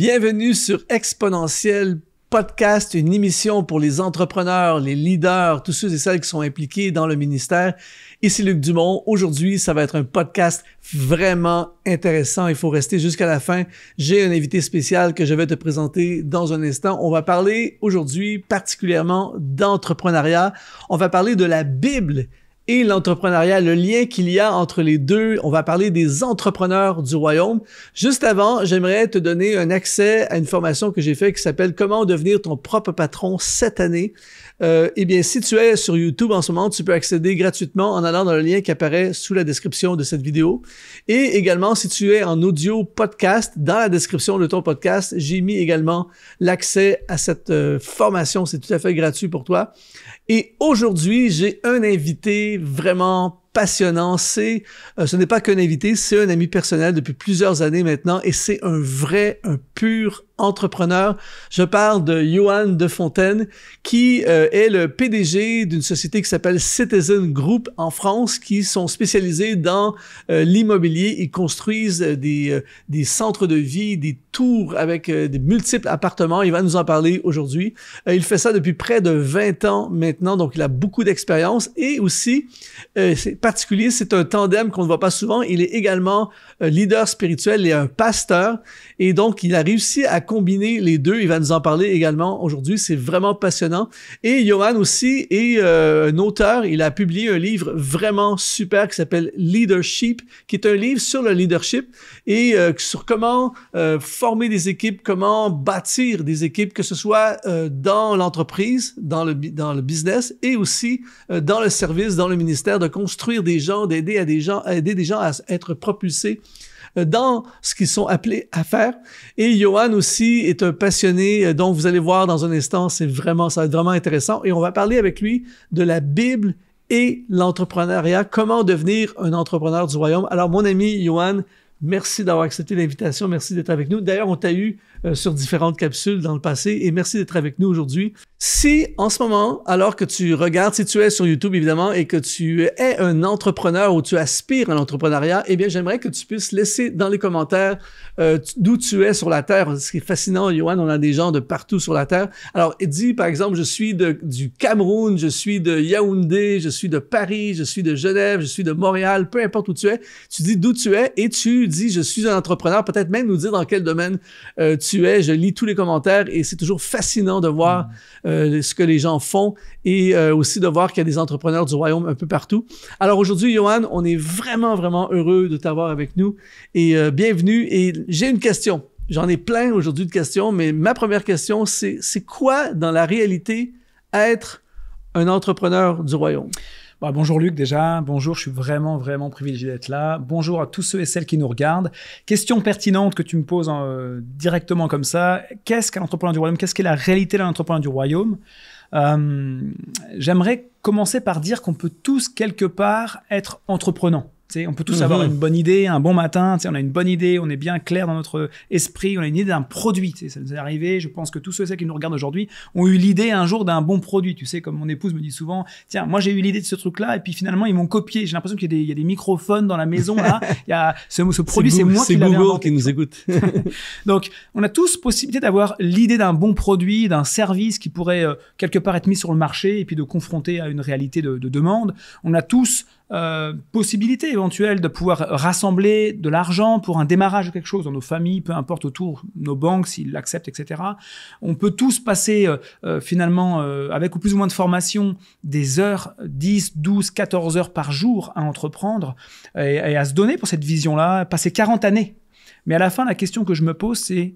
Bienvenue sur Exponentiel Podcast, une émission pour les entrepreneurs, les leaders, tous ceux et celles qui sont impliqués dans le ministère. Ici Luc Dumont. Aujourd'hui, ça va être un podcast vraiment intéressant. Il faut rester jusqu'à la fin. J'ai un invité spécial que je vais te présenter dans un instant. On va parler aujourd'hui particulièrement d'entrepreneuriat. On va parler de la Bible et l'entrepreneuriat, le lien qu'il y a entre les deux. On va parler des entrepreneurs du royaume. Juste avant, j'aimerais te donner un accès à une formation que j'ai faite qui s'appelle « Comment devenir ton propre patron cette année ». Eh bien, si tu es sur YouTube en ce moment, tu peux accéder gratuitement en allant dans le lien qui apparaît sous la description de cette vidéo. Et également, si tu es en audio podcast, dans la description de ton podcast, j'ai mis également l'accès à cette formation. C'est tout à fait gratuit pour toi. Et aujourd'hui, j'ai un invité vraiment passionnant. Ce n'est pas qu'un invité, c'est un ami personnel depuis plusieurs années maintenant et c'est un pur entrepreneur. Je parle de Johan Defontaine qui est le PDG d'une société qui s'appelle Citizen Group en France qui sont spécialisés dans l'immobilier. Ils construisent des centres de vie, des tours avec des multiples appartements. Il va nous en parler aujourd'hui. Il fait ça depuis près de 20 ans maintenant, donc il a beaucoup d'expérience et aussi, c'est particulier, c'est un tandem qu'on ne voit pas souvent. Il est également leader spirituel et un pasteur et donc il a réussi à combiner les deux. Il va nous en parler également aujourd'hui. C'est vraiment passionnant. Et Johan aussi est un auteur. Il a publié un livre vraiment super qui s'appelle Leadership, qui est un livre sur le leadership et sur comment former des équipes, comment bâtir des équipes, que ce soit dans l'entreprise, dans le business et aussi dans le service, dans le ministère, de construire des gens, aider des gens à être propulsés dans ce qu'ils sont appelés à faire. Et Johan aussi est un passionné, dont vous allez voir dans un instant, ça va être vraiment intéressant. Et on va parler avec lui de la Bible et l'entrepreneuriat, comment devenir un entrepreneur du royaume. Alors, mon ami Johan, merci d'avoir accepté l'invitation, merci d'être avec nous. D'ailleurs, on t'a eu sur différentes capsules dans le passé et merci d'être avec nous aujourd'hui. Si en ce moment, alors que tu regardes, si tu es sur YouTube évidemment et que tu es un entrepreneur ou tu aspires à l'entrepreneuriat, eh bien j'aimerais que tu puisses laisser dans les commentaires d'où tu es sur la Terre. Ce qui est fascinant, Johan, on a des gens de partout sur la Terre. Alors dis par exemple, je suis du Cameroun, je suis de Yaoundé, je suis de Paris, je suis de Genève, je suis de Montréal, peu importe où tu es, tu dis d'où tu es et tu dis je suis un entrepreneur, peut-être même nous dire dans quel domaine tu es. Je lis tous les commentaires et c'est toujours fascinant de voir ce que les gens font et aussi de voir qu'il y a des entrepreneurs du royaume un peu partout. Alors aujourd'hui, Johan, on est vraiment, vraiment heureux de t'avoir avec nous et bienvenue. Et j'ai une question. J'en ai plein aujourd'hui de questions, mais ma première question, c'est quoi dans la réalité être un entrepreneur du royaume? Bon, bonjour Luc déjà, bonjour, je suis vraiment privilégié d'être là. Bonjour à tous ceux et celles qui nous regardent. Question pertinente que tu me poses directement comme ça. Qu'est-ce qu'un entrepreneur du royaume? Qu'est-ce qu'est la réalité d'un entrepreneur du royaume? J'aimerais commencer par dire qu'on peut tous quelque part être entreprenants. On peut tous avoir une bonne idée, un bon matin, on a une bonne idée, on est bien clair dans notre esprit, on a une idée d'un produit. Ça nous est arrivé, je pense que tous ceux et celles qui nous regardent aujourd'hui ont eu l'idée un jour d'un bon produit. Tu sais, comme mon épouse me dit souvent, tiens, moi j'ai eu l'idée de ce truc-là et puis finalement ils m'ont copié. J'ai l'impression qu'il y a des microphones dans la maison là. Il y a ce produit, c'est moi qui l'avais inventé. C'est Google qui nous écoute. Donc, on a tous possibilité d'avoir l'idée d'un bon produit, d'un service qui pourrait quelque part être mis sur le marché et puis de confronter à une réalité de demande. On a tous possibilité éventuelle de pouvoir rassembler de l'argent pour un démarrage de quelque chose dans nos familles, peu importe autour, nos banques s'ils l'acceptent, etc. On peut tous passer finalement avec ou plus ou moins de formation des heures, 10, 12, 14 heures par jour à entreprendre et à se donner pour cette vision-là, passer 40 années. Mais à la fin, la question que je me pose, c'est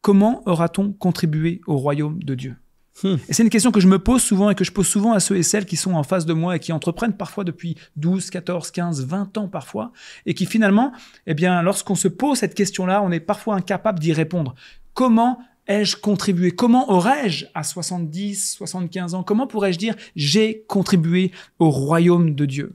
comment aura-t-on contribué au royaume de Dieu ? Et c'est une question que je me pose souvent et que je pose souvent à ceux et celles qui sont en face de moi et qui entreprennent parfois depuis 12, 14, 15, 20 ans parfois et qui finalement, eh bien, lorsqu'on se pose cette question-là, on est parfois incapable d'y répondre. Comment ai-je contribué? Comment aurais-je, à 70, 75 ans, comment pourrais-je dire j'ai contribué au royaume de Dieu?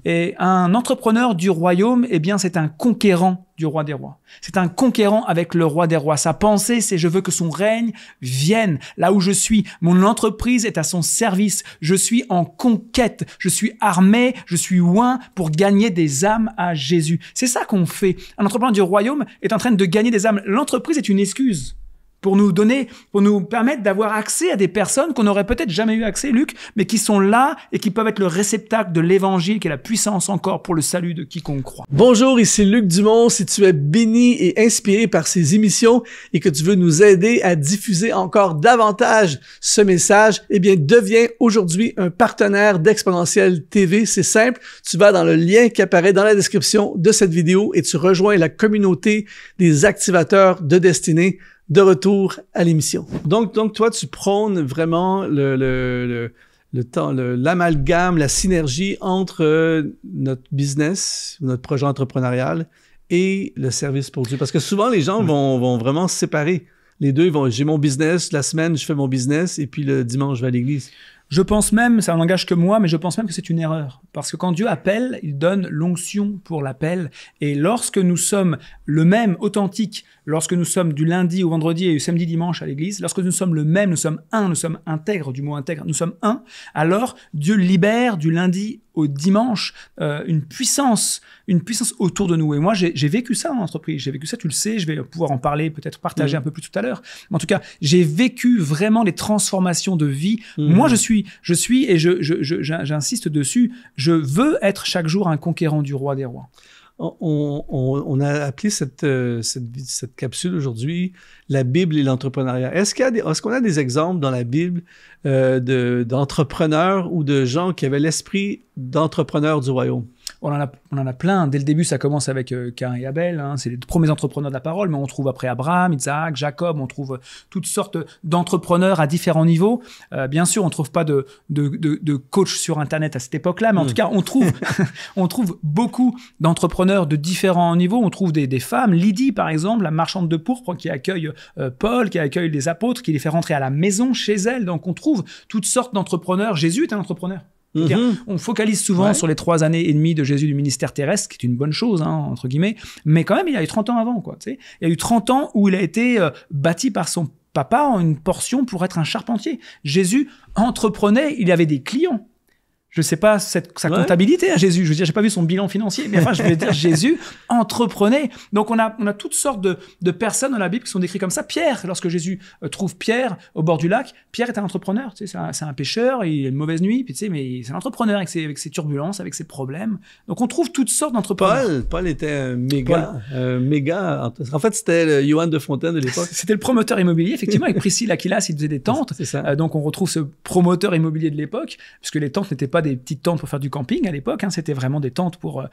Et un entrepreneur du royaume, eh bien, c'est un conquérant du roi des rois. C'est un conquérant avec le roi des rois. Sa pensée, c'est je veux que son règne vienne là où je suis. Mon entreprise est à son service. Je suis en conquête. Je suis armé. Je suis oint pour gagner des âmes à Jésus. C'est ça qu'on fait. Un entrepreneur du royaume est en train de gagner des âmes. L'entreprise est une excuse pour nous permettre d'avoir accès à des personnes qu'on n'aurait peut-être jamais eu accès, Luc, mais qui sont là et qui peuvent être le réceptacle de l'évangile, qui est la puissance encore pour le salut de quiconque croit. Bonjour, ici Luc Dumont. Si tu es béni et inspiré par ces émissions et que tu veux nous aider à diffuser encore davantage ce message, eh bien, deviens aujourd'hui un partenaire d'Exponentiel TV. C'est simple. Tu vas dans le lien qui apparaît dans la description de cette vidéo et tu rejoins la communauté des activateurs de destinée. De retour à l'émission. Donc toi, tu prônes vraiment l'amalgame, la synergie entre notre business, notre projet entrepreneurial et le service pour Dieu. Parce que souvent, les gens vont vraiment se séparer. Les deux, j'ai mon business, la semaine, je fais mon business, et puis le dimanche, je vais à l'église. Je pense même, ça n'engage que moi, mais je pense même que c'est une erreur. Parce que quand Dieu appelle, il donne l'onction pour l'appel. Et lorsque nous sommes le même, authentique, lorsque nous sommes du lundi au vendredi et du samedi dimanche à l'église, lorsque nous sommes le même, nous sommes un, nous sommes intègres, du mot intègre, nous sommes un, alors Dieu libère du lundi au dimanche une puissance autour de nous. Et moi, j'ai vécu ça en entreprise. J'ai vécu ça, tu le sais, je vais pouvoir en parler, peut-être partager un peu plus tout à l'heure. Mais en tout cas, j'ai vécu vraiment des transformations de vie. Moi, je suis, et j'insiste dessus, je veux être chaque jour un conquérant du roi des rois. On a appelé cette capsule aujourd'hui « La Bible et l'entrepreneuriat ». Est-ce qu'on a des exemples dans la Bible d'entrepreneurs ou de gens qui avaient l'esprit d'entrepreneurs du royaume? On en a plein. Dès le début, ça commence avec Caïn et Abel. Hein. C'est les premiers entrepreneurs de la parole, mais on trouve après Abraham, Isaac, Jacob. On trouve toutes sortes d'entrepreneurs à différents niveaux. Bien sûr, on ne trouve pas de coach sur Internet à cette époque-là, mais en tout cas, on trouve beaucoup d'entrepreneurs de différents niveaux. On trouve des femmes. Lydie, par exemple, la marchande de pourpre qui accueille Paul, qui accueille les apôtres, qui les fait rentrer à la maison chez elle. Donc, on trouve toutes sortes d'entrepreneurs. Jésus est un entrepreneur. On focalise souvent sur les 3 années et demie de Jésus du ministère terrestre, qui est une bonne chose, hein, entre guillemets, mais quand même, il a eu 30 ans avant, quoi. Tu sais. Il y a eu 30 ans où il a été bâti par son papa en une portion pour être un charpentier. Jésus entreprenait, il avait des clients. Je sais pas sa comptabilité à Jésus. Je veux dire, j'ai pas vu son bilan financier, mais enfin, je veux dire, Jésus entreprenait. Donc, on a toutes sortes de personnes dans la Bible qui sont décrites comme ça. Pierre, lorsque Jésus trouve Pierre au bord du lac, Pierre est un entrepreneur. Tu sais, c'est un pêcheur, il a une mauvaise nuit, puis tu sais, mais c'est un entrepreneur avec ses turbulences, avec ses problèmes. Donc, on trouve toutes sortes d'entrepreneurs. Paul était un méga. En fait, c'était le Johan de Fontaine de l'époque. C'était le promoteur immobilier, effectivement, avec Priscille Aquilas, il faisait des tentes. C'est ça. Donc, on retrouve ce promoteur immobilier de l'époque, puisque les tentes n'étaient pas des petites tentes pour faire du camping à l'époque, hein, c'était vraiment des tentes pour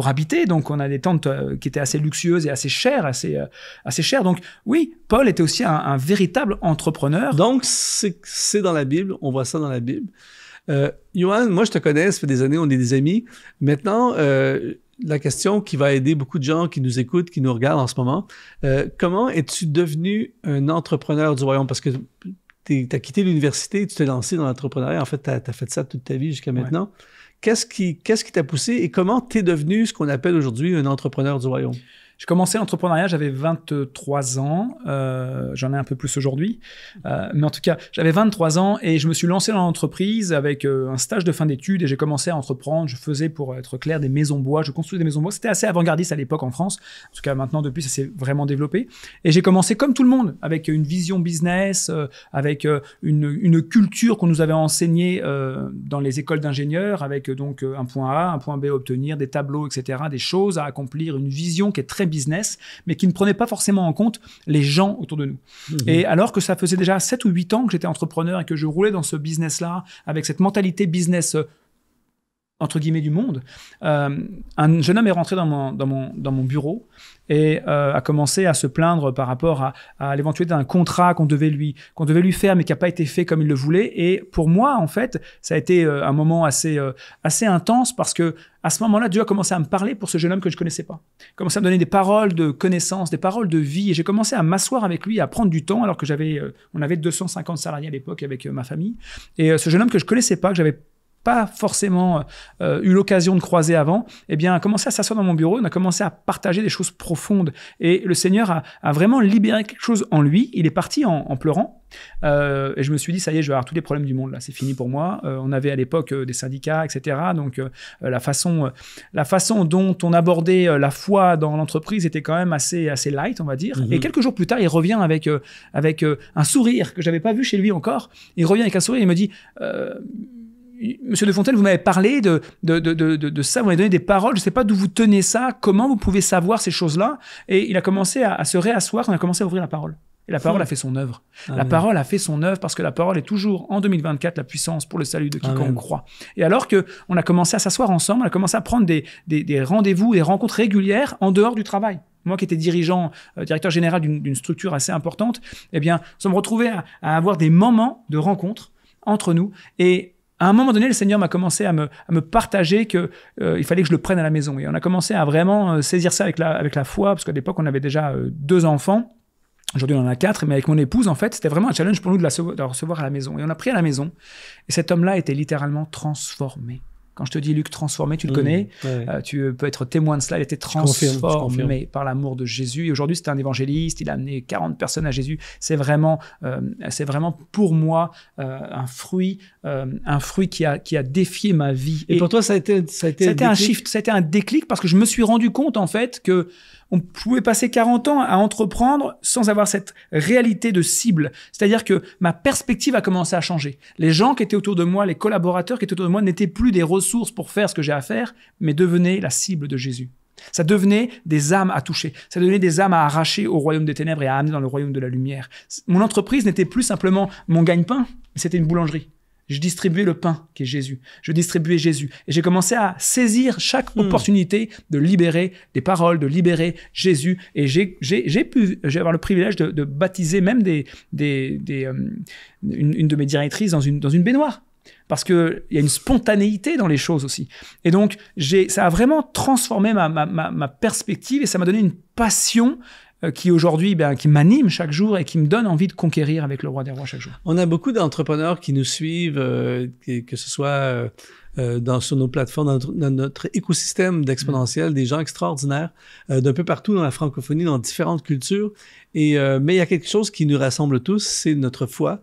habiter. Donc, on a des tentes qui étaient assez luxueuses et assez chères, assez chères. Donc, oui, Paul était aussi un véritable entrepreneur. Donc, c'est dans la Bible, on voit ça dans la Bible. Johan, moi, je te connais, ça fait des années, on est des amis. Maintenant, la question qui va aider beaucoup de gens qui nous écoutent, qui nous regardent en ce moment, comment es-tu devenu un entrepreneur du royaume? Parce que tu as quitté l'université, tu t'es lancé dans l'entrepreneuriat. En fait, tu as fait ça toute ta vie jusqu'à maintenant. Ouais. Qu'est-ce qui t'a poussé et comment tu es devenu ce qu'on appelle aujourd'hui un entrepreneur du royaume? J'ai commencé l'entrepreneuriat, j'avais 23 ans. J'en ai un peu plus aujourd'hui. Mais en tout cas, j'avais 23 ans et je me suis lancé dans l'entreprise avec un stage de fin d'études et j'ai commencé à entreprendre. Je faisais, pour être clair, des maisons bois. Je construisais des maisons bois. C'était assez avant-gardiste à l'époque en France. En tout cas, maintenant, depuis, ça s'est vraiment développé. Et j'ai commencé comme tout le monde, avec une vision business, avec une culture qu'on nous avait enseignée dans les écoles d'ingénieurs, avec donc un point A, un point B à obtenir, des tableaux, etc., des choses à accomplir, une vision qui est très business, mais qui ne prenait pas forcément en compte les gens autour de nous. Et alors que ça faisait déjà 7 ou 8 ans que j'étais entrepreneur et que je roulais dans ce business-là, avec cette mentalité business entre guillemets du monde, un jeune homme est rentré dans mon bureau et a commencé à se plaindre par rapport à l'éventualité d'un contrat qu'on devait lui faire mais qui n'a pas été fait comme il le voulait. Et pour moi, en fait, ça a été un moment assez intense parce que à ce moment-là, Dieu a commencé à me parler pour ce jeune homme que je ne connaissais pas. Il a commencé à me donner des paroles de connaissance, des paroles de vie. Et j'ai commencé à m'asseoir avec lui, à prendre du temps alors que on avait 250 salariés à l'époque avec ma famille. Et ce jeune homme que je ne connaissais pas, que j'avais pas forcément eu l'occasion de croiser avant, eh bien, a commencé à s'asseoir dans mon bureau, on a commencé à partager des choses profondes. Et le Seigneur a vraiment libéré quelque chose en lui. Il est parti en pleurant. Et je me suis dit, ça y est, je vais avoir tous les problèmes du monde, là, c'est fini pour moi. On avait à l'époque des syndicats, etc. Donc, la façon dont on abordait la foi dans l'entreprise était quand même assez light, on va dire. Et quelques jours plus tard, il revient avec un sourire que j'avais pas vu chez lui encore. Il revient avec un sourire et il me dit... Monsieur de Fontaine, vous m'avez parlé de ça, vous m'avez donné des paroles, je ne sais pas d'où vous tenez ça, comment vous pouvez savoir ces choses-là. Et il a commencé à se réasseoir, on a commencé à ouvrir la parole. Et la parole a fait son œuvre. La parole a fait son œuvre parce que la parole est toujours, en 2024, la puissance pour le salut de quiconque croit. Et alors qu'on a commencé à s'asseoir ensemble, on a commencé à prendre des rendez-vous, des rencontres régulières en dehors du travail. Moi qui étais directeur général d'une structure assez importante, eh bien, nous sommes retrouvés à avoir des moments de rencontres entre nous. Et à un moment donné, le Seigneur m'a commencé à me partager qu'il fallait que je le prenne à la maison. Et on a commencé à vraiment saisir ça avec la foi, parce qu'à l'époque, on avait déjà 2 enfants. Aujourd'hui, on en a 4, mais avec mon épouse, en fait, c'était vraiment un challenge pour nous de la recevoir à la maison. Et on a pris à la maison. Et cet homme-là était littéralement transformé. Quand je te dis Luc transformé, tu le connais, tu peux être témoin de cela, il était transformé par l'amour de Jésus. Et aujourd'hui, c'est un évangéliste, il a amené 40 personnes à Jésus. C'est vraiment pour moi un fruit qui a défié ma vie. Et pour toi, ça a été un shift, ça a été un déclic parce que je me suis rendu compte en fait que on pouvait passer 40 ans à entreprendre sans avoir cette réalité de cible. C'est-à-dire que ma perspective a commencé à changer. Les gens qui étaient autour de moi, les collaborateurs qui étaient autour de moi n'étaient plus des ressources pour faire ce que j'ai à faire, mais devenaient la cible de Jésus. Ça devenait des âmes à toucher. Ça devenait des âmes à arracher au royaume des ténèbres et à amener dans le royaume de la lumière. Mon entreprise n'était plus simplement mon gagne-pain, mais c'était une boulangerie. Je distribuais le pain qui est Jésus. Je distribuais Jésus. Et j'ai commencé à saisir chaque opportunité de libérer des paroles, de libérer Jésus. Et j'ai avoir le privilège de baptiser même une de mes directrices dans une baignoire. Parce qu'il y a une spontanéité dans les choses aussi. Et donc, ça a vraiment transformé ma perspective et ça m'a donné une passion qui aujourd'hui, qui m'anime chaque jour et qui me donne envie de conquérir avec le roi des rois chaque jour. On a beaucoup d'entrepreneurs qui nous suivent, que ce soit sur nos plateformes, dans notre écosystème d'exponentiel, des gens extraordinaires d'un peu partout dans la francophonie, dans différentes cultures. Mais il y a quelque chose qui nous rassemble tous, c'est notre foi.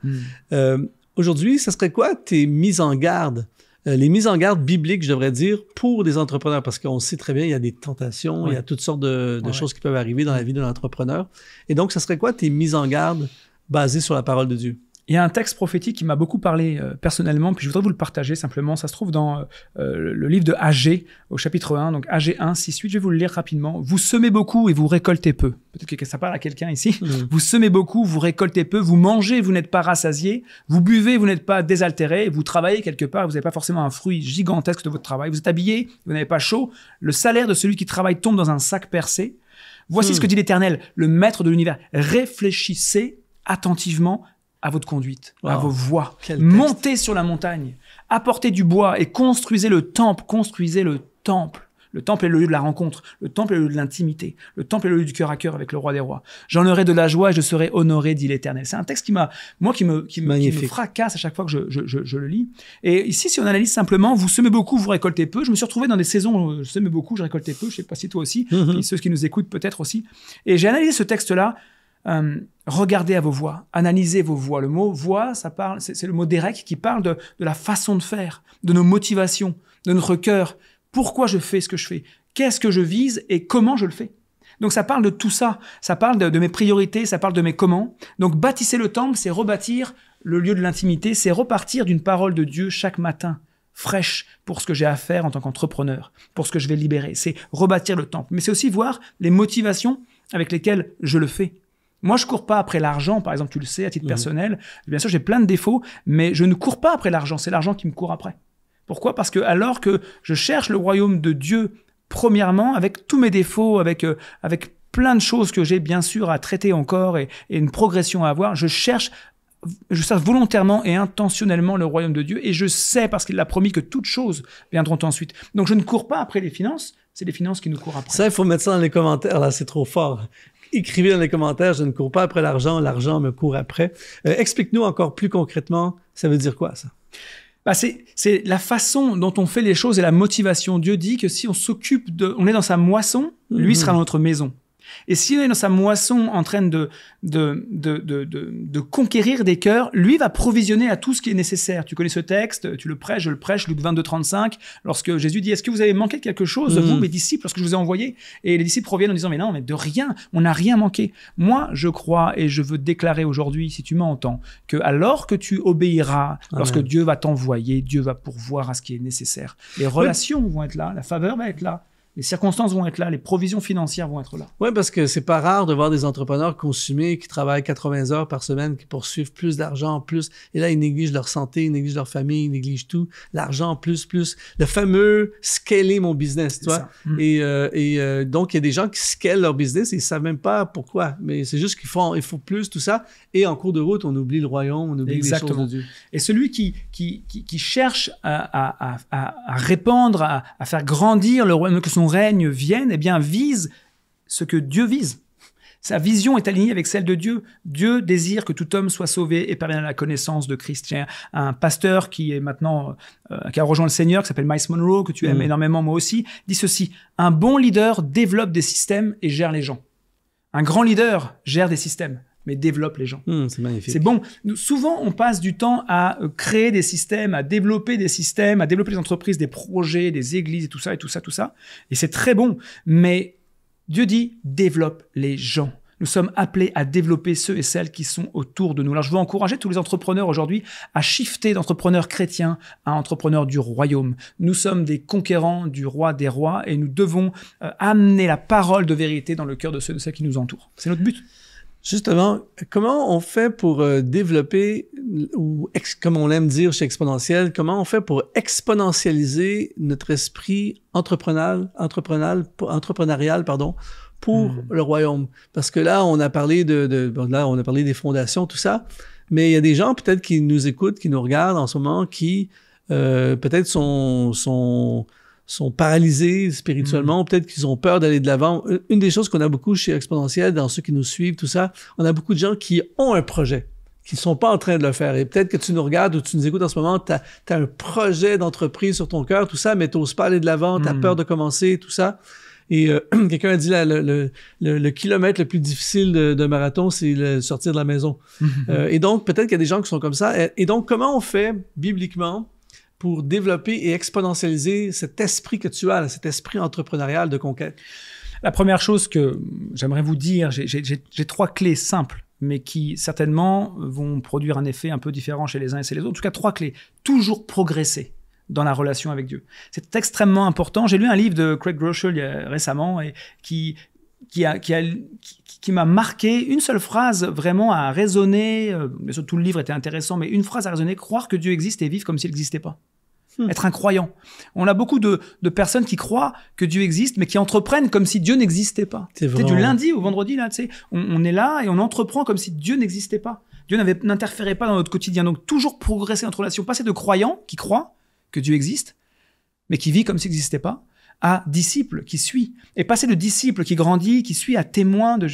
Aujourd'hui, ça serait quoi tes mises en garde? Les mises en garde bibliques, je devrais dire, pour des entrepreneurs, parce qu'on sait très bien, il y a des tentations, il y a toutes sortes de choses qui peuvent arriver dans la vie de l'entrepreneur. Et donc, ça serait quoi tes mises en garde basées sur la parole de Dieu? Il y a un texte prophétique qui m'a beaucoup parlé personnellement, puis je voudrais vous le partager simplement. Ça se trouve dans le livre de Agé, au chapitre 1, donc Agé 1, 6, 8. Je vais vous le lire rapidement. Vous semez beaucoup et vous récoltez peu. Peut-être que ça parle à quelqu'un ici. Vous semez beaucoup, vous récoltez peu. Vous mangez, vous n'êtes pas rassasié. Vous buvez, vous n'êtes pas désaltéré. Vous travaillez quelque part, vous n'avez pas forcément un fruit gigantesque de votre travail. Vous êtes habillé, vous n'avez pas chaud. Le salaire de celui qui travaille tombe dans un sac percé. Voici ce que dit l'Éternel, le maître de l'univers. Réfléchissez attentivement à votre conduite, à vos voies. Montez sur la montagne, apportez du bois et construisez le temple. Construisez le temple. Le temple est le lieu de la rencontre. Le temple est le lieu de l'intimité. Le temple est le lieu du cœur à cœur avec le roi des rois. J'en aurai de la joie et je serai honoré, dit l'Éternel. C'est un texte qui me fracasse à chaque fois que je le lis. Et ici, si on analyse simplement, vous semez beaucoup, vous récoltez peu. Je me suis retrouvé dans des saisons où je semais beaucoup, je récoltais peu. Je sais pas si toi aussi, et ceux qui nous écoutent peut-être aussi. Et j'ai analysé ce texte-là. Regardez à vos voies, analysez vos voies. Le mot voie, c'est le mot d'Érec qui parle de la façon de faire, de nos motivations, de notre cœur. Pourquoi je fais ce que je fais? Qu'est-ce que je vise et comment je le fais? Donc ça parle de tout ça. Ça parle de mes priorités, ça parle de mes comment. Donc bâtissez le temple, c'est rebâtir le lieu de l'intimité, c'est repartir d'une parole de Dieu chaque matin, fraîche pour ce que j'ai à faire en tant qu'entrepreneur, pour ce que je vais libérer. C'est rebâtir le temple. Mais c'est aussi voir les motivations avec lesquelles je le fais. Moi, je cours pas après l'argent, par exemple, tu le sais, à titre personnel. Bien sûr, j'ai plein de défauts, mais je ne cours pas après l'argent. C'est l'argent qui me court après. Pourquoi? Parce que alors que je cherche le royaume de Dieu, premièrement, avec tous mes défauts, avec plein de choses que j'ai bien sûr à traiter encore et une progression à avoir, je cherche volontairement et intentionnellement le royaume de Dieu, et je sais, parce qu'il a promis, que toutes choses viendront ensuite. Donc je ne cours pas après les finances, c'est les finances qui nous courent après. Ça, il faut mettre ça dans les commentaires, là, c'est trop fort. Écrivez dans les commentaires, je ne cours pas après l'argent, l'argent me court après. Explique-nous encore plus concrètement, ça veut dire quoi, ça? C'est la façon dont on fait les choses et la motivation. Dieu dit que si on on est dans sa moisson, lui sera dans notre maison. Et si on est dans sa moisson en train de conquérir des cœurs, lui va provisionner à tout ce qui est nécessaire. Tu connais ce texte, tu le prêches, je le prêche, Luc 22, 35, lorsque Jésus dit « Est-ce que vous avez manqué de quelque chose, vous, mes disciples, lorsque je vous ai envoyés ?» Et les disciples reviennent en disant « Mais non, mais de rien, on n'a rien manqué. » Moi, je crois et je veux déclarer aujourd'hui, si tu m'entends, que alors que tu obéiras, lorsque Dieu va t'envoyer, Dieu va pourvoir à ce qui est nécessaire. Les relations vont être là, la faveur va être là. Les circonstances vont être là, les provisions financières vont être là. Oui, parce que c'est pas rare de voir des entrepreneurs consumés qui travaillent 80 heures par semaine, qui poursuivent plus d'argent, plus. Et là, ils négligent leur santé, ils négligent leur famille, ils négligent tout. L'argent, plus. Le fameux « scaler mon business », tu vois. Et donc, il y a des gens qui scalent leur business et ils savent même pas pourquoi. Mais c'est juste il faut plus, tout ça. Et en cours de route, on oublie le royaume, on oublie les choses de Dieu. Et celui qui cherche à répandre, à faire grandir le royaume, que son règne vienne, eh bien, vise ce que Dieu vise. Sa vision est alignée avec celle de Dieu. Dieu désire que tout homme soit sauvé et parvienne à la connaissance de Christ. Il y a un pasteur qui est maintenant, qui a rejoint le Seigneur, qui s'appelle Miles Monroe, que tu aimes énormément, moi aussi, dit ceci: un bon leader développe des systèmes et gère les gens. Un grand leader gère des systèmes, mais développe les gens. C'est magnifique. C'est bon. Souvent, on passe du temps à créer des systèmes, à développer des systèmes, à développer des entreprises, des projets, des églises, et tout ça, et tout ça, tout ça. Et c'est très bon. Mais Dieu dit, développe les gens. Nous sommes appelés à développer ceux et celles qui sont autour de nous. Alors, je veux encourager tous les entrepreneurs aujourd'hui à shifter d'entrepreneurs chrétiens à entrepreneurs du royaume. Nous sommes des conquérants du roi des rois et nous devons amener la parole de vérité dans le cœur de ceux et celles qui nous entourent. C'est notre but. Justement, comment on fait pour développer, ou comme on aime dire chez Exponentiel, comment on fait pour exponentialiser notre esprit entrepreneurial, pour le royaume? Parce que là, on a parlé on a parlé des fondations, tout ça, mais il y a des gens peut-être qui nous écoutent, qui nous regardent en ce moment, qui peut-être sont paralysés spirituellement, peut-être qu'ils ont peur d'aller de l'avant. Une des choses qu'on a beaucoup chez Exponentiel, dans ceux qui nous suivent, tout ça, on a beaucoup de gens qui ont un projet, qui ne sont pas en train de le faire. Et peut-être que tu nous regardes ou tu nous écoutes en ce moment, tu as un projet d'entreprise sur ton cœur, tout ça, mais tu n'oses pas aller de l'avant, tu as peur de commencer, tout ça. Et quelqu'un a dit là, le kilomètre le plus difficile de marathon, c'est sortir de la maison. Et donc, peut-être qu'il y a des gens qui sont comme ça. Et donc, comment on fait bibliquement pour développer et exponentialiser cet esprit que tu as, là, cet esprit entrepreneurial de conquête? La première chose que j'aimerais vous dire, j'ai 3 clés simples, mais qui certainement vont produire un effet un peu différent chez les uns et chez les autres. En tout cas, 3 clés. Toujours progresser dans la relation avec Dieu. C'est extrêmement important. J'ai lu un livre de Craig Groeschel récemment et qui m'a marqué. Une seule phrase vraiment a résonné. Bien sûr, tout le livre était intéressant, mais une phrase a résonné: croire que Dieu existe et vivre comme s'il n'existait pas. Être un croyant. On a beaucoup de personnes qui croient que Dieu existe, mais qui entreprennent comme si Dieu n'existait pas. C'est du lundi au vendredi, là, tu sais, on est là et on entreprend comme si Dieu n'existait pas. Dieu n'interférait pas dans notre quotidien. Donc, toujours progresser dans notre relation. Passer de croyant qui croit que Dieu existe, mais qui vit comme s'il n'existait pas, à disciple qui suit. Et passer de disciple qui grandit, qui suit, à témoin de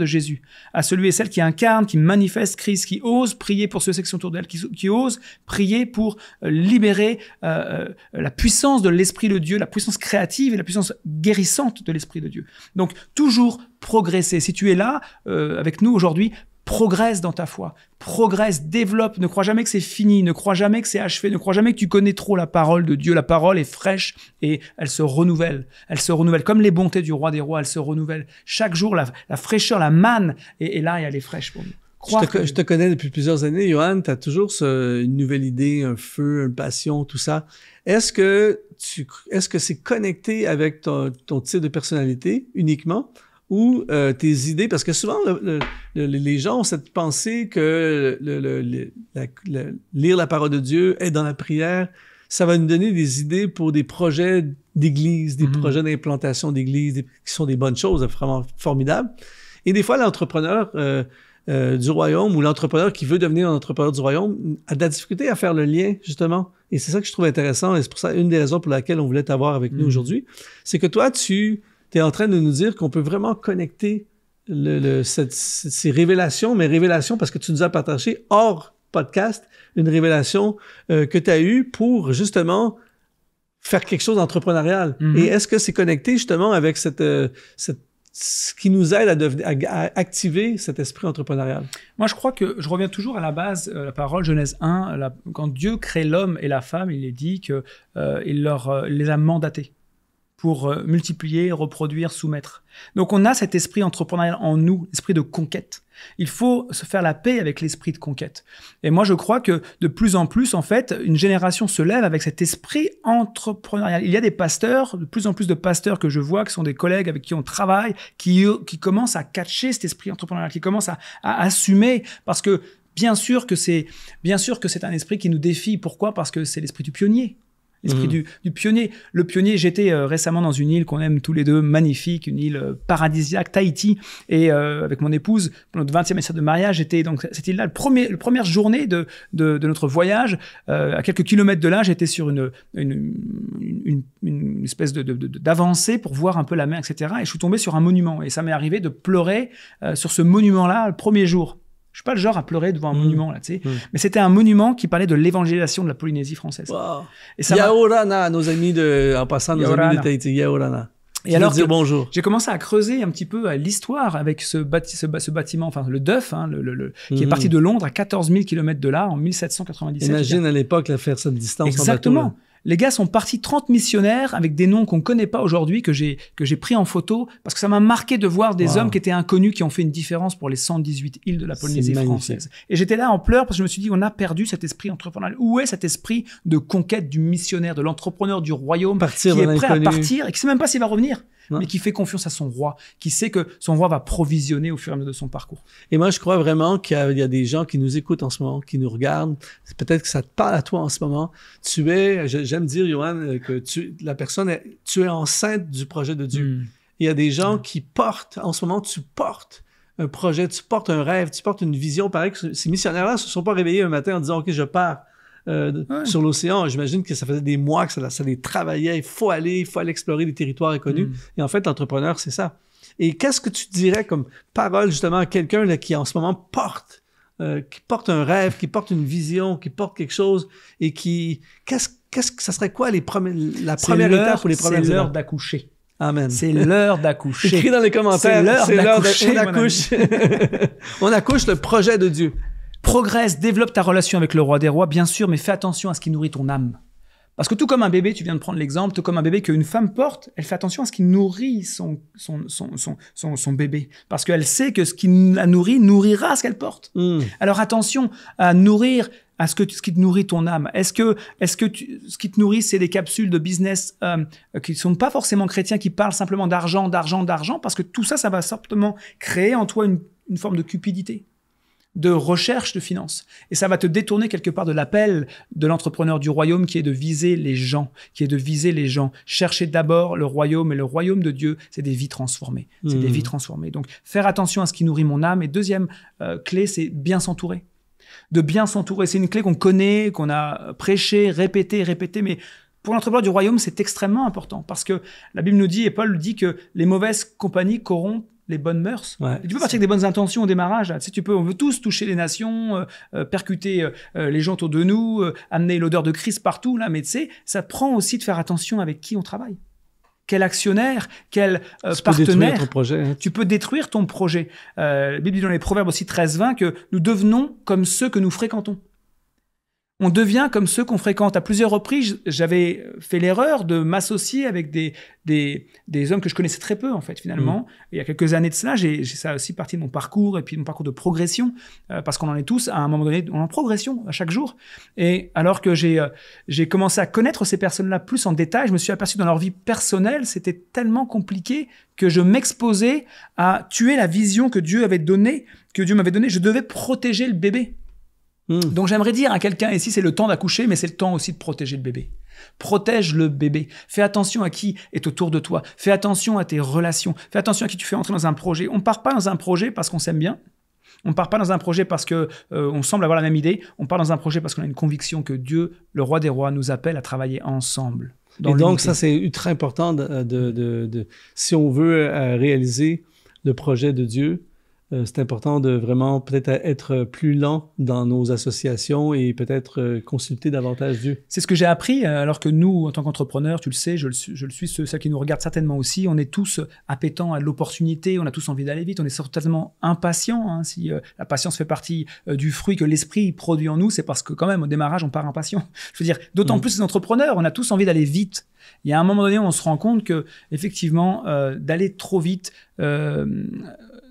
Jésus. À celui et celle qui incarne, qui manifeste Christ, qui ose prier pour ceux qui sont autour d'elle, qui ose prier pour libérer la puissance de l'Esprit de Dieu, la puissance créative et la puissance guérissante de l'Esprit de Dieu. Donc, toujours progresser. Si tu es là avec nous aujourd'hui, progresse dans ta foi, progresse, développe, ne crois jamais que c'est fini, ne crois jamais que c'est achevé, ne crois jamais que tu connais trop la parole de Dieu. La parole est fraîche et elle se renouvelle. Elle se renouvelle comme les bontés du roi des rois, elle se renouvelle. Chaque jour, la fraîcheur, la manne est là et elle est fraîche pour nous. Je te connais depuis plusieurs années, Johan, tu as toujours une nouvelle idée, un feu, une passion, tout ça. Est-ce que c'est connecté avec ton type de personnalité uniquement? Ou tes idées, parce que souvent, les gens ont cette pensée que lire la parole de Dieu, être dans la prière, ça va nous donner des idées pour des projets d'église, des projets d'implantation d'église, qui sont des bonnes choses, vraiment formidables. Et des fois, l'entrepreneur du royaume ou l'entrepreneur qui veut devenir un entrepreneur du royaume a de la difficulté à faire le lien, justement. Et c'est ça que je trouve intéressant, et c'est pour ça une des raisons pour laquelle on voulait t'avoir avec nous aujourd'hui, c'est que toi, tu es en train de nous dire qu'on peut vraiment connecter ces révélations, mais révélations parce que tu nous as partagé hors podcast une révélation que tu as eue pour justement faire quelque chose d'entrepreneurial. Et est-ce que c'est connecté justement avec ce qui nous aide à activer cet esprit entrepreneurial? Moi, je crois que je reviens toujours à la base, la parole Genèse 1, quand Dieu crée l'homme et la femme, il est dit qu'il les a mandatés pour multiplier, reproduire, soumettre. Donc on a cet esprit entrepreneurial en nous, l'esprit de conquête. Il faut se faire la paix avec l'esprit de conquête. Et moi je crois que de plus en plus, en fait, une génération se lève avec cet esprit entrepreneurial. Il y a des pasteurs, de plus en plus de pasteurs que je vois, qui sont des collègues avec qui on travaille, qui commencent à catcher cet esprit entrepreneurial, qui commencent à assumer, parce que bien sûr que c'est un esprit qui nous défie. Pourquoi? Parce que c'est l'esprit du pionnier. L'esprit du pionnier. Le pionnier, j'étais récemment dans une île qu'on aime tous les deux, magnifique, une île paradisiaque, Tahiti, et avec mon épouse, pour notre 20e anniversaire de mariage, j'étais donc cette île-là, la première journée de notre voyage, à quelques kilomètres de là, j'étais sur une espèce d'avancée pour voir un peu la mer, etc. Et je suis tombé sur un monument, et ça m'est arrivé de pleurer sur ce monument-là le premier jour. Je suis pas le genre à pleurer devant un monument, là, tu sais. Mais c'était un monument qui parlait de l'évangélisation de la Polynésie française. Wow. Et ça Yaorana, nos amis en passant, nos amis de Tahiti. Yaorana. Et alors, dire bonjour. J'ai commencé à creuser un petit peu l'histoire avec ce bâtiment, enfin le DUF, hein, qui est parti de Londres à 14 000 km de là en 1797. Imagine à l'époque faire cette distance. Exactement. En bateau, les gars sont partis 30 missionnaires avec des noms qu'on connaît pas aujourd'hui, que j'ai pris en photo, parce que ça m'a marqué de voir des hommes qui étaient inconnus, qui ont fait une différence pour les 118 îles de la Polynésie française. Et j'étais là en pleurs parce que je me suis dit, on a perdu cet esprit entrepreneurial. Où est cet esprit de conquête du missionnaire, de l'entrepreneur du royaume, qui est prêt à partir et qui sait même pas s'il va revenir, mais qui fait confiance à son roi, qui sait que son roi va provisionner au fur et à mesure de son parcours. Et moi, je crois vraiment qu'il y a des gens qui nous écoutent en ce moment, qui nous regardent. Peut-être que ça te parle à toi en ce moment. J'aime dire, Johan, que tu es enceinte du projet de Dieu. Il y a des gens qui portent, en ce moment, tu portes un projet, tu portes un rêve, tu portes une vision. Pareil que ces missionnaires-là ne se sont pas réveillés un matin en disant « OK, je pars sur l'océan ». J'imagine que ça faisait des mois que ça les travaillait. Il faut aller explorer des territoires inconnus. Et en fait, l'entrepreneur, c'est ça. Et qu'est-ce que tu dirais comme parole, justement, à quelqu'un là, qui, en ce moment, porte un rêve, qui porte une vision, qui porte quelque chose et qui... ça serait quoi la première étape ou les premières étapes? C'est l'heure d'accoucher. Amen. C'est l'heure d'accoucher. Écrit dans les commentaires. C'est l'heure d'accoucher. On accouche. On accouche le projet de Dieu. Progresse, développe ta relation avec le roi des rois, bien sûr, mais fais attention à ce qui nourrit ton âme. Parce que tout comme un bébé, tu viens de prendre l'exemple, tout comme un bébé qu'une femme porte, elle fait attention à ce qui nourrit son bébé. Parce qu'elle sait que ce qui la nourrit nourrira ce qu'elle porte. Alors attention à nourrir à ce qui te nourrit ton âme. Est-ce que ce qui te nourrit, c'est des capsules de business qui sont pas forcément chrétiens, qui parlent simplement d'argent, parce que tout ça, ça va simplement créer en toi une forme de cupidité, de recherche de finances. Et ça va te détourner quelque part de l'appel de l'entrepreneur du royaume qui est de viser les gens, Chercher d'abord le royaume, et le royaume de Dieu, c'est des vies transformées. C'est des vies transformées. Donc, faire attention à ce qui nourrit mon âme. Et deuxième clé, c'est bien s'entourer. De bien s'entourer. C'est une clé qu'on connaît, qu'on a prêché, répété, mais pour l'entrepreneur du royaume, c'est extrêmement important parce que la Bible nous dit, et Paul dit que les mauvaises compagnies corrompent les bonnes mœurs. Ouais, tu peux partir avec des bonnes intentions au démarrage. Là. Tu sais, on veut tous toucher les nations, percuter les gens autour de nous, amener l'odeur de Christ partout. Là, mais tu sais, ça prend aussi de faire attention avec qui on travaille. Quel actionnaire, quel partenaire. Ton projet, hein. Tu peux détruire ton projet. La Bible dit dans les Proverbes aussi 13-20 que nous devenons comme ceux que nous fréquentons. On devient comme ceux qu'on fréquente. À plusieurs reprises, j'avais fait l'erreur de m'associer avec des hommes que je connaissais très peu, en fait, finalement. Il y a quelques années de cela, ça a aussi partie de mon parcours, et puis mon parcours de progression, parce qu'on en est tous, à un moment donné, on est en progression à chaque jour. Et alors que j'ai commencé à connaître ces personnes-là plus en détail, je me suis aperçu dans leur vie personnelle, c'était tellement compliqué que je m'exposais à tuer la vision que Dieu m'avait donnée. Je devais protéger le bébé. Donc j'aimerais dire à quelqu'un ici, c'est le temps d'accoucher, mais c'est le temps aussi de protéger le bébé. Protège le bébé. Fais attention à qui est autour de toi. Fais attention à tes relations. Fais attention à qui tu fais entrer dans un projet. On ne part pas dans un projet parce qu'on s'aime bien. On ne part pas dans un projet parce qu'on semble avoir la même idée. On part dans un projet parce qu'on a une conviction que Dieu, le roi des rois, nous appelle à travailler ensemble. Et donc, ça, c'est ultra important si on veut réaliser le projet de Dieu, c'est important de vraiment peut-être être plus lent dans nos associations et peut-être consulter davantage Dieu. C'est ce que j'ai appris, alors que nous, en tant qu'entrepreneurs, tu le sais, je le suis, ceux qui nous regardent certainement aussi, on est tous appétents à l'opportunité, on a tous envie d'aller vite, on est certainement impatients. Hein, si la patience fait partie du fruit que l'esprit produit en nous, c'est parce que quand même, au démarrage, on part impatient. Je veux dire, d'autant plus les entrepreneurs, on a tous envie d'aller vite. Il y a un moment donné où on se rend compte que, effectivement, d'aller trop vite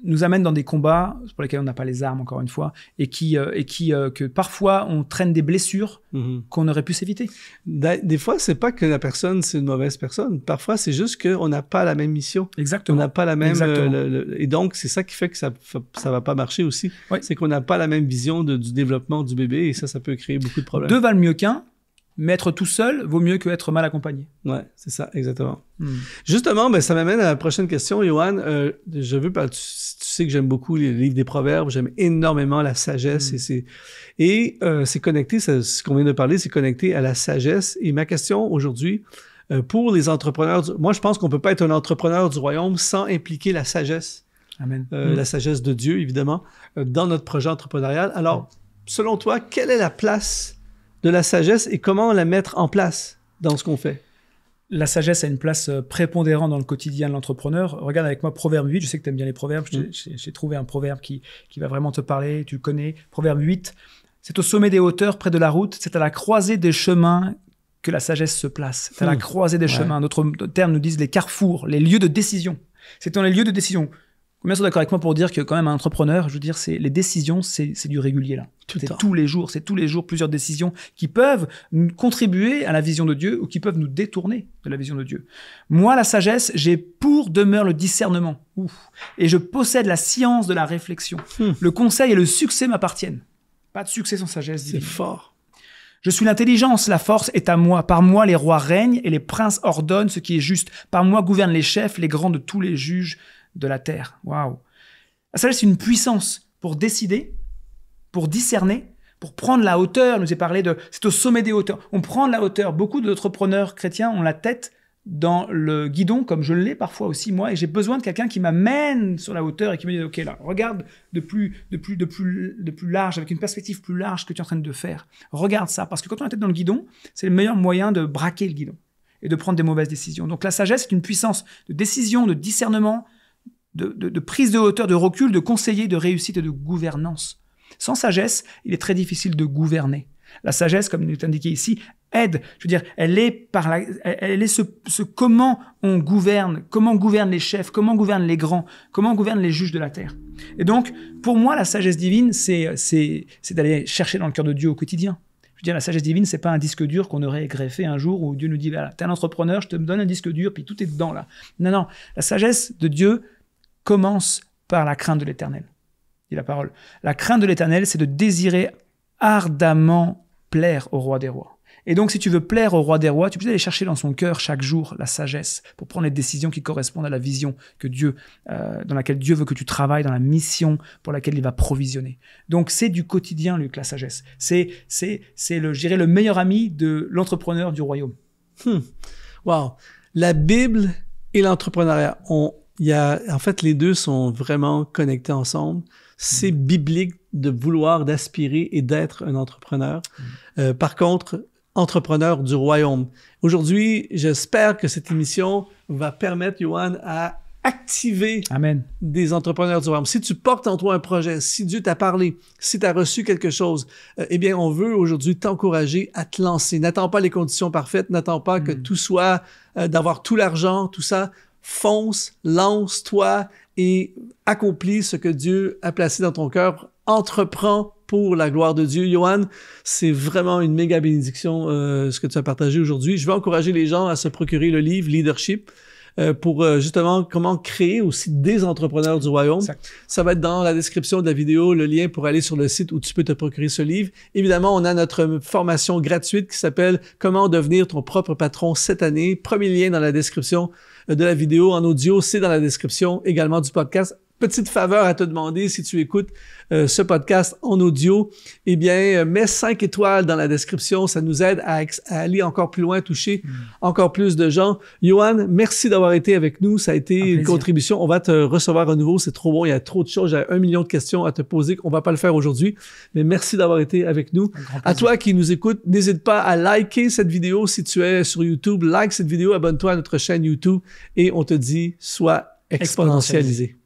nous amène dans des combats pour lesquels on n'a pas les armes, encore une fois, et que parfois on traîne des blessures qu'on aurait pu s'éviter. Des fois, c'est pas que la personne, c'est une mauvaise personne. Parfois, c'est juste qu'on n'a pas la même mission. Exactement. On n'a pas la même... et donc, c'est ça qui fait que ça va pas marcher aussi. Oui. C'est qu'on n'a pas la même vision du développement du bébé, et ça peut créer beaucoup de problèmes. Deux valent mieux qu'un. Mais être tout seul vaut mieux qu'être mal accompagné. Ouais, c'est ça, exactement. Justement, ça m'amène à la prochaine question, Johan. Tu sais que j'aime beaucoup les livres des proverbes, j'aime énormément la sagesse et c'est connecté, ce qu'on vient de parler, c'est connecté à la sagesse. Et ma question aujourd'hui, pour les entrepreneurs, moi je pense qu'on peut pas être un entrepreneur du royaume sans impliquer la sagesse. Amen. La sagesse de Dieu, évidemment, dans notre projet entrepreneurial. Alors, selon toi, quelle est la place de la sagesse et comment la mettre en place dans ce qu'on fait? La sagesse a une place prépondérante dans le quotidien de l'entrepreneur. Regarde avec moi Proverbe 8, je sais que tu aimes bien les proverbes, j'ai trouvé un proverbe qui va vraiment te parler, tu le connais. Proverbe 8, c'est au sommet des hauteurs, près de la route, c'est à la croisée des chemins que la sagesse se place. C'est à la croisée des chemins. D'autres termes nous disent les carrefours, les lieux de décision. C'est dans les lieux de décision. Combien sont d'accord avec moi pour dire que quand même un entrepreneur, je veux dire, les décisions, c'est du régulier là. C'est tous les jours plusieurs décisions qui peuvent nous contribuer à la vision de Dieu ou qui peuvent nous détourner de la vision de Dieu. Moi, la sagesse, j'ai pour demeure le discernement. Et je possède la science de la réflexion. Le conseil et le succès m'appartiennent. Pas de succès sans sagesse. C'est fort. Je suis l'intelligence, la force est à moi. Par moi, les rois règnent et les princes ordonnent ce qui est juste. Par moi gouvernent les chefs, les grands de tous les juges de la terre. Waouh! La sagesse, c'est une puissance pour décider, pour discerner, pour prendre la hauteur. Nous ai parlé c'est au sommet des hauteurs. On prend la hauteur. Beaucoup d'entrepreneurs chrétiens ont la tête dans le guidon, comme je l'ai parfois aussi moi, et j'ai besoin de quelqu'un qui m'amène sur la hauteur et qui me dit, OK, là, regarde de plus large, avec une perspective plus large que tu es en train de faire. Regarde ça, parce que quand on a la tête dans le guidon, c'est le meilleur moyen de braquer le guidon et de prendre des mauvaises décisions. Donc la sagesse, c'est une puissance de décision, de discernement, de prise de hauteur, de recul, de conseiller, de réussite et de gouvernance. Sans sagesse, il est très difficile de gouverner. La sagesse, comme il est indiqué ici, aide. Je veux dire, elle est ce comment on gouverne, comment gouvernent les chefs, comment gouvernent les grands, comment gouvernent les juges de la terre. Et donc, pour moi, la sagesse divine, c'est d'aller chercher dans le cœur de Dieu au quotidien. Je veux dire, la sagesse divine, c'est pas un disque dur qu'on aurait greffé un jour où Dieu nous dit, voilà, t'es un entrepreneur, je te donne un disque dur, puis tout est dedans là. Non, la sagesse de Dieu commence par la crainte de l'Éternel, dit la parole. La crainte de l'Éternel, c'est de désirer ardemment plaire au roi des rois. Et donc, si tu veux plaire au roi des rois, tu peux aller chercher dans son cœur chaque jour la sagesse pour prendre les décisions qui correspondent à la vision que Dieu, dans laquelle Dieu veut que tu travailles, dans la mission pour laquelle il va provisionner. Donc, c'est du quotidien, Luc, la sagesse. C'est je dirais, le meilleur ami de l'entrepreneur du royaume. Wow. La Bible et l'entrepreneuriat, en fait, les deux sont vraiment connectés ensemble. C'est biblique de vouloir, d'aspirer et d'être un entrepreneur. Par contre, entrepreneur du royaume. Aujourd'hui, j'espère que cette émission va permettre, Johan, à activer des entrepreneurs du royaume. Si tu portes en toi un projet, si Dieu t'a parlé, si tu as reçu quelque chose, eh bien, on veut aujourd'hui t'encourager à te lancer. N'attends pas les conditions parfaites, n'attends pas que tout soit, d'avoir tout l'argent, tout ça. Fonce, lance-toi et accomplis ce que Dieu a placé dans ton cœur. Entreprends pour la gloire de Dieu. Johan, c'est vraiment une méga bénédiction ce que tu as partagé aujourd'hui. Je veux encourager les gens à se procurer le livre Leadership. pour justement comment créer aussi des entrepreneurs du royaume. Exact. Ça va être dans la description de la vidéo, le lien pour aller sur le site où tu peux te procurer ce livre. Évidemment, on a notre formation gratuite qui s'appelle « Comment devenir ton propre patron cette année ». Premier lien dans la description de la vidéo en audio, c'est dans la description également du podcast. Petite faveur à te demander, si tu écoutes ce podcast en audio, eh bien, mets 5 étoiles dans la description. Ça nous aide à aller encore plus loin, toucher encore plus de gens. Johan, merci d'avoir été avec nous. Ça a été une contribution. On va te recevoir à nouveau. C'est trop bon. Il y a trop de choses. J'ai 1 million de questions à te poser. On va pas le faire aujourd'hui. Mais merci d'avoir été avec nous. À toi qui nous écoutes, n'hésite pas à liker cette vidéo si tu es sur YouTube. Like cette vidéo, abonne-toi à notre chaîne YouTube et on te dit, sois exponentialisé.